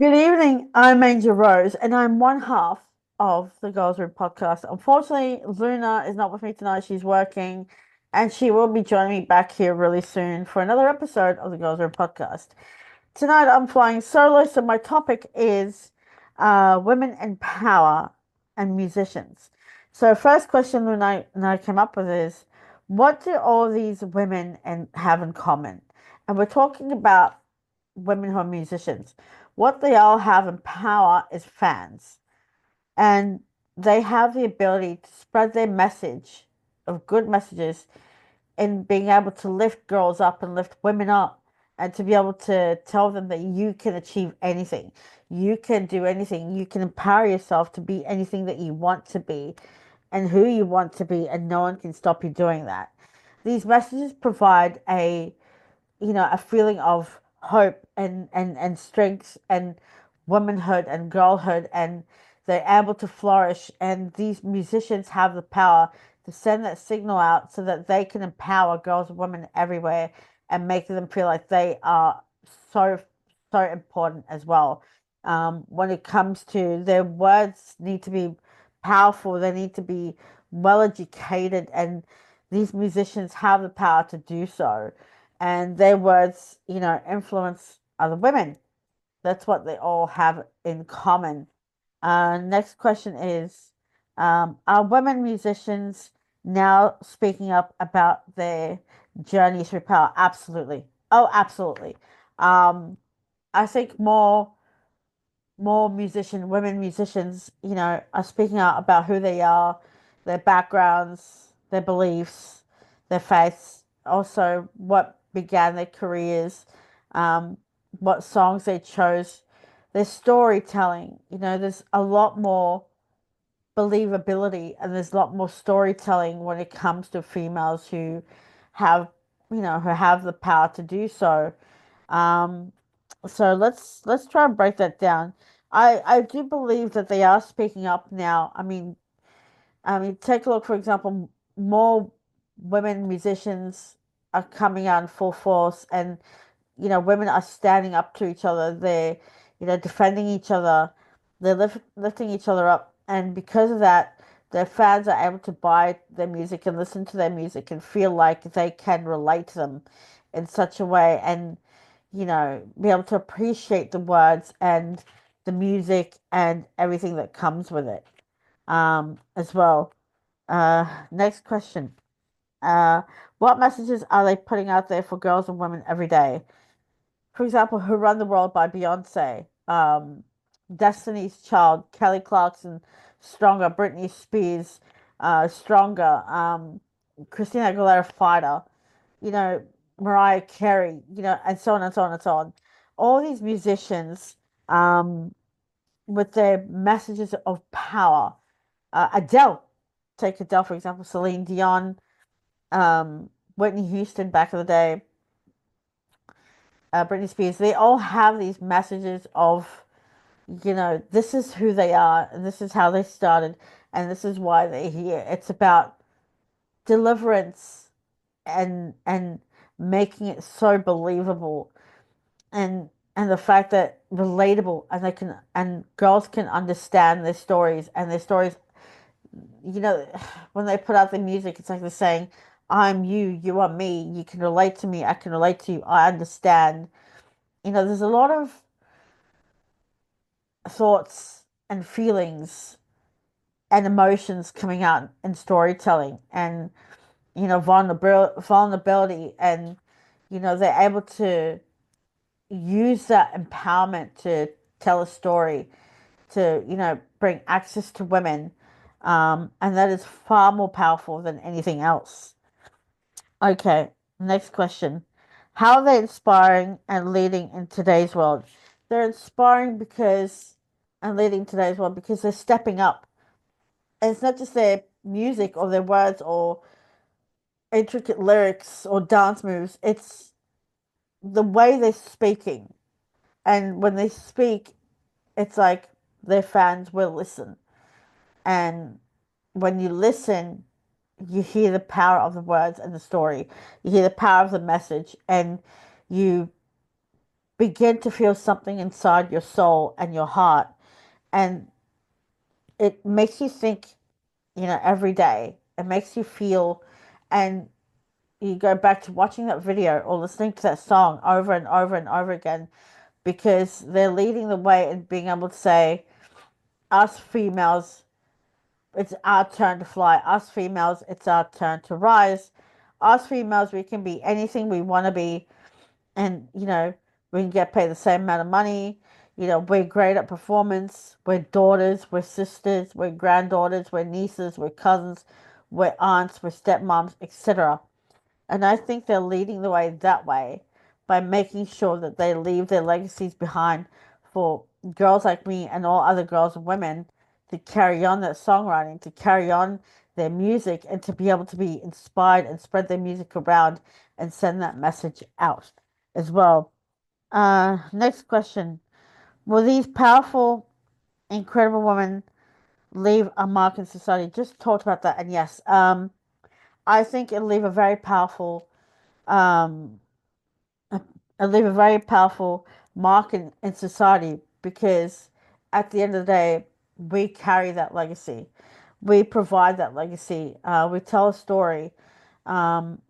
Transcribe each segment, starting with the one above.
Good evening. I'm Angel Rose, and I'm one half of the Girls Room podcast. Unfortunately, Luna is not with me tonight. She's working, and she will be joining me back here really soon for another episode of the Girls Room podcast. Tonight, I'm flying solo, so my topic is women in power and musicians. So, first question Luna and I came up with is, what do all these women have in common? And we're talking about women who are musicians. What they all have in power is fans, and they have the ability to spread their message of good messages in being able to lift girls up and lift women up and to be able to tell them that you can achieve anything. You can do anything. You can empower yourself to be anything that you want to be and who you want to be, and no one can stop you doing that. These messages provide a feeling of hope and strength and womanhood and girlhood, and they're able to flourish, and these musicians have the power to send that signal out so that they can empower girls and women everywhere and make them feel like they are so important as well. When it comes to their words need to be powerful, they need to be well educated, and these musicians have the power to do so, and their words, influence other women. That's what they all have in common. Next question is, are women musicians now speaking up about their journey through power? Absolutely. Oh, absolutely. Um, I think more women musicians, are speaking out about who they are, their backgrounds, their beliefs, their faiths, also what began their careers, um, what songs they chose, their storytelling. There's a lot more believability and there's a lot more storytelling when it comes to females have, who have the power to do so. Um, so let's try and break that down. I do believe that they are speaking up now. I mean, take a look, for example, more women musicians are coming out in full force, and women are standing up to each other. They're, defending each other. They're lifting each other up, and because of that, their fans are able to buy their music and listen to their music and feel like they can relate to them in such a way, and be able to appreciate the words and the music and everything that comes with it, as well. Next question. Uh, what messages are they putting out there for girls and women every day? For example, Who Run the World by Beyonce, Destiny's Child, Kelly Clarkson, Stronger, Britney Spears, Stronger, Christina Aguilera, Fighter, you know, Mariah Carey, and so on and so on and so on. All these musicians, um, with their messages of power. Adele, take Adele for example, Celine Dion, Whitney Houston back in the day, Britney Spears. They all have these messages of, this is who they are, and this is how they started, and this is why they're here. It's about deliverance and making it so believable, and the fact that relatable, and girls can understand their stories, and their stories, you know when they put out the music, it's like they're saying, I'm you, you are me, you can relate to me, I can relate to you, I understand. There's a lot of thoughts and feelings and emotions coming out in storytelling, and vulnerability, and they're able to use that empowerment to tell a story, to bring access to women, and that is far more powerful than anything else. Okay, next question. How are they inspiring and leading in today's world? They're inspiring because and leading today's world because they're stepping up. And it's not just their music or their words or intricate lyrics or dance moves, it's the way they're speaking. And when they speak, it's like their fans will listen. And when you listen, you hear the power of the words and the story. You hear the power of the message, and you begin to feel something inside your soul and your heart, and it makes you think, every day. It makes you feel, and you go back to watching that video or listening to that song over and over and over again, because they're leading the way and being able to say, us females, it's our turn to fly. Us females, it's our turn to rise. Us females, we can be anything we want to be, and we can get paid the same amount of money. We're great at performance. We're daughters, we're sisters, we're granddaughters, we're nieces, we're cousins, we're aunts, we're stepmoms, etc. And I think they're leading the way that way by making sure that they leave their legacies behind for girls like me and all other girls and women to carry on that songwriting, to carry on their music, and to be able to be inspired and spread their music around and send that message out as well. Next question. Will these powerful, incredible women leave a mark in society? Just talked about that, and yes, I think it'll leave a very powerful um, leave a very powerful mark in society, because at the end of the day, we carry that legacy. We provide that legacy. We tell a story.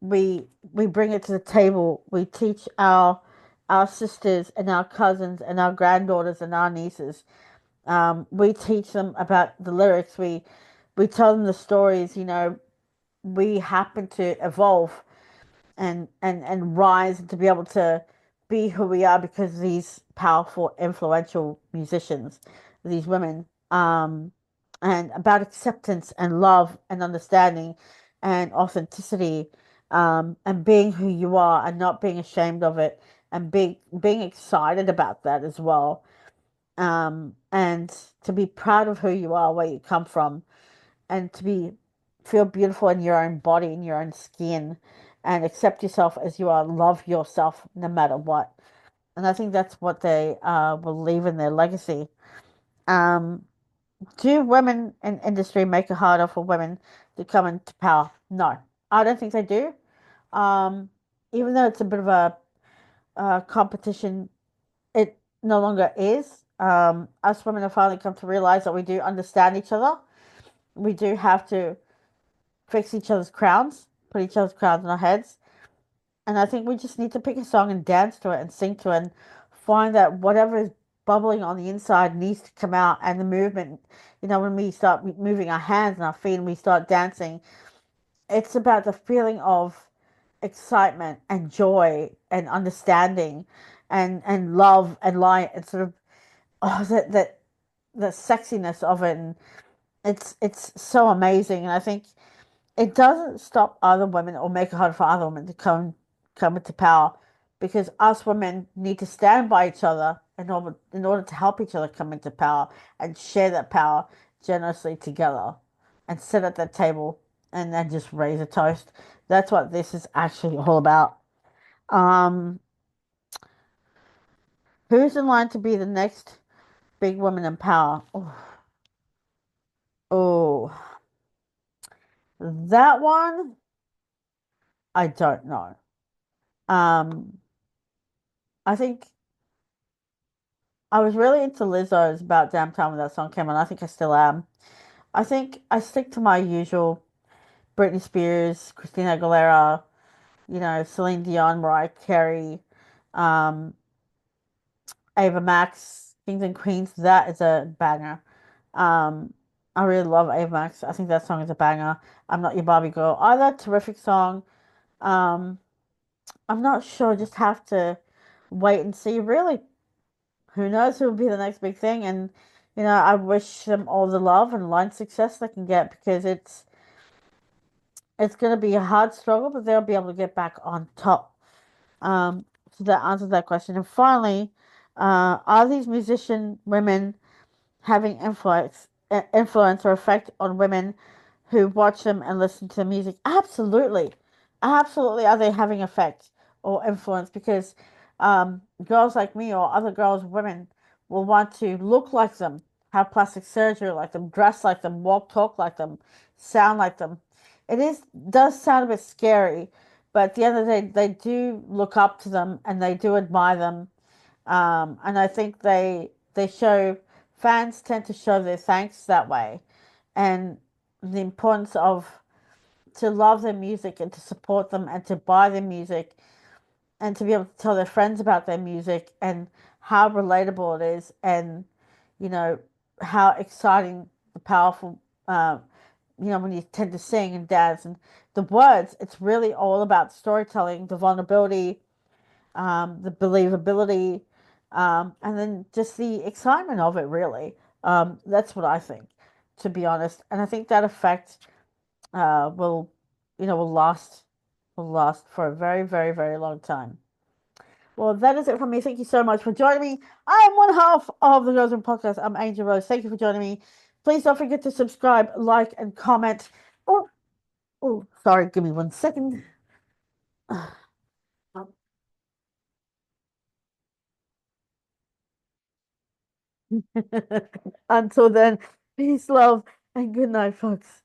We bring it to the table. We teach our sisters and our cousins and our granddaughters and our nieces. We teach them about the lyrics. We tell them the stories. We happen to evolve and rise to be able to be who we are because of these powerful, influential musicians, these women, and about acceptance and love and understanding and authenticity, and being who you are and not being ashamed of it, and being excited about that as well, and to be proud of who you are, where you come from, and to be feel beautiful in your own body, in your own skin, and accept yourself as you are, love yourself no matter what. And I think that's what they will leave in their legacy. um do women in industry make it harder for women to come into power? No, I don't think they do. um Even though it's a bit of a competition, it no longer is. Us women have finally come to realize that we do understand each other. We do have to fix each other's crowns, put each other's crowns on our heads. And I think we just need to pick a song and dance to it and sing to it and find that whatever is bubbling on the inside needs to come out. And the movement, when we start moving our hands and our feet and we start dancing, it's about the feeling of excitement and joy and understanding and love and light and sort of, that the sexiness of it. And it's so amazing. And I think it doesn't stop other women or make it hard for other women to come into power, because us women need to stand by each other in order to help each other come into power and share that power generously together and sit at that table and then just raise a toast. That's what this is actually all about. Um, who's in line to be the next big woman in power? Oh, that one I don't know. Um, I think I was really into Lizzo's About Damn Time when that song came on. I think I still am. I think I stick to my usual Britney Spears, Christina Aguilera, Celine Dion, Mariah Carey, um, Ava Max, Kings and Queens. That is a banger. Um, I really love Ava Max. I think that song is a banger. I'm Not Your Barbie Girl. Either terrific song. Um, I'm not sure. Just have to wait and see. Really, who knows who will be the next big thing? And I wish them all the love and line success they can get, because it's going to be a hard struggle, but they'll be able to get back on top. Um, so that answers that question. And finally, are these musician women having influence or effect on women who watch them and listen to the music? Absolutely. Absolutely, are they having effect or influence? Because girls like me or other girls, women, will want to look like them, have plastic surgery like them, dress like them, walk, talk like them, sound like them. Does sound a bit scary, but at the end of the day, they do look up to them and they do admire them, And I think they show fans tend to show their thanks that way, and the importance of to love their music and to support them and to buy their music and to be able to tell their friends about their music and how relatable it is, and you know how exciting the powerful when you tend to sing and dance and the words, it's really all about storytelling, the vulnerability, the believability, and then just the excitement of it, really. That's what I think, to be honest. And I think that effect will, will last for a very, very, very long time. Well, that is it from me. Thank you so much for joining me. I am one half of the Girls Room Podcast. I'm Angel Rose. Thank you for joining me. Please don't forget to subscribe, like, and comment. Oh, oh, sorry. Give me 1 second. Until then, peace, love, and good night, folks.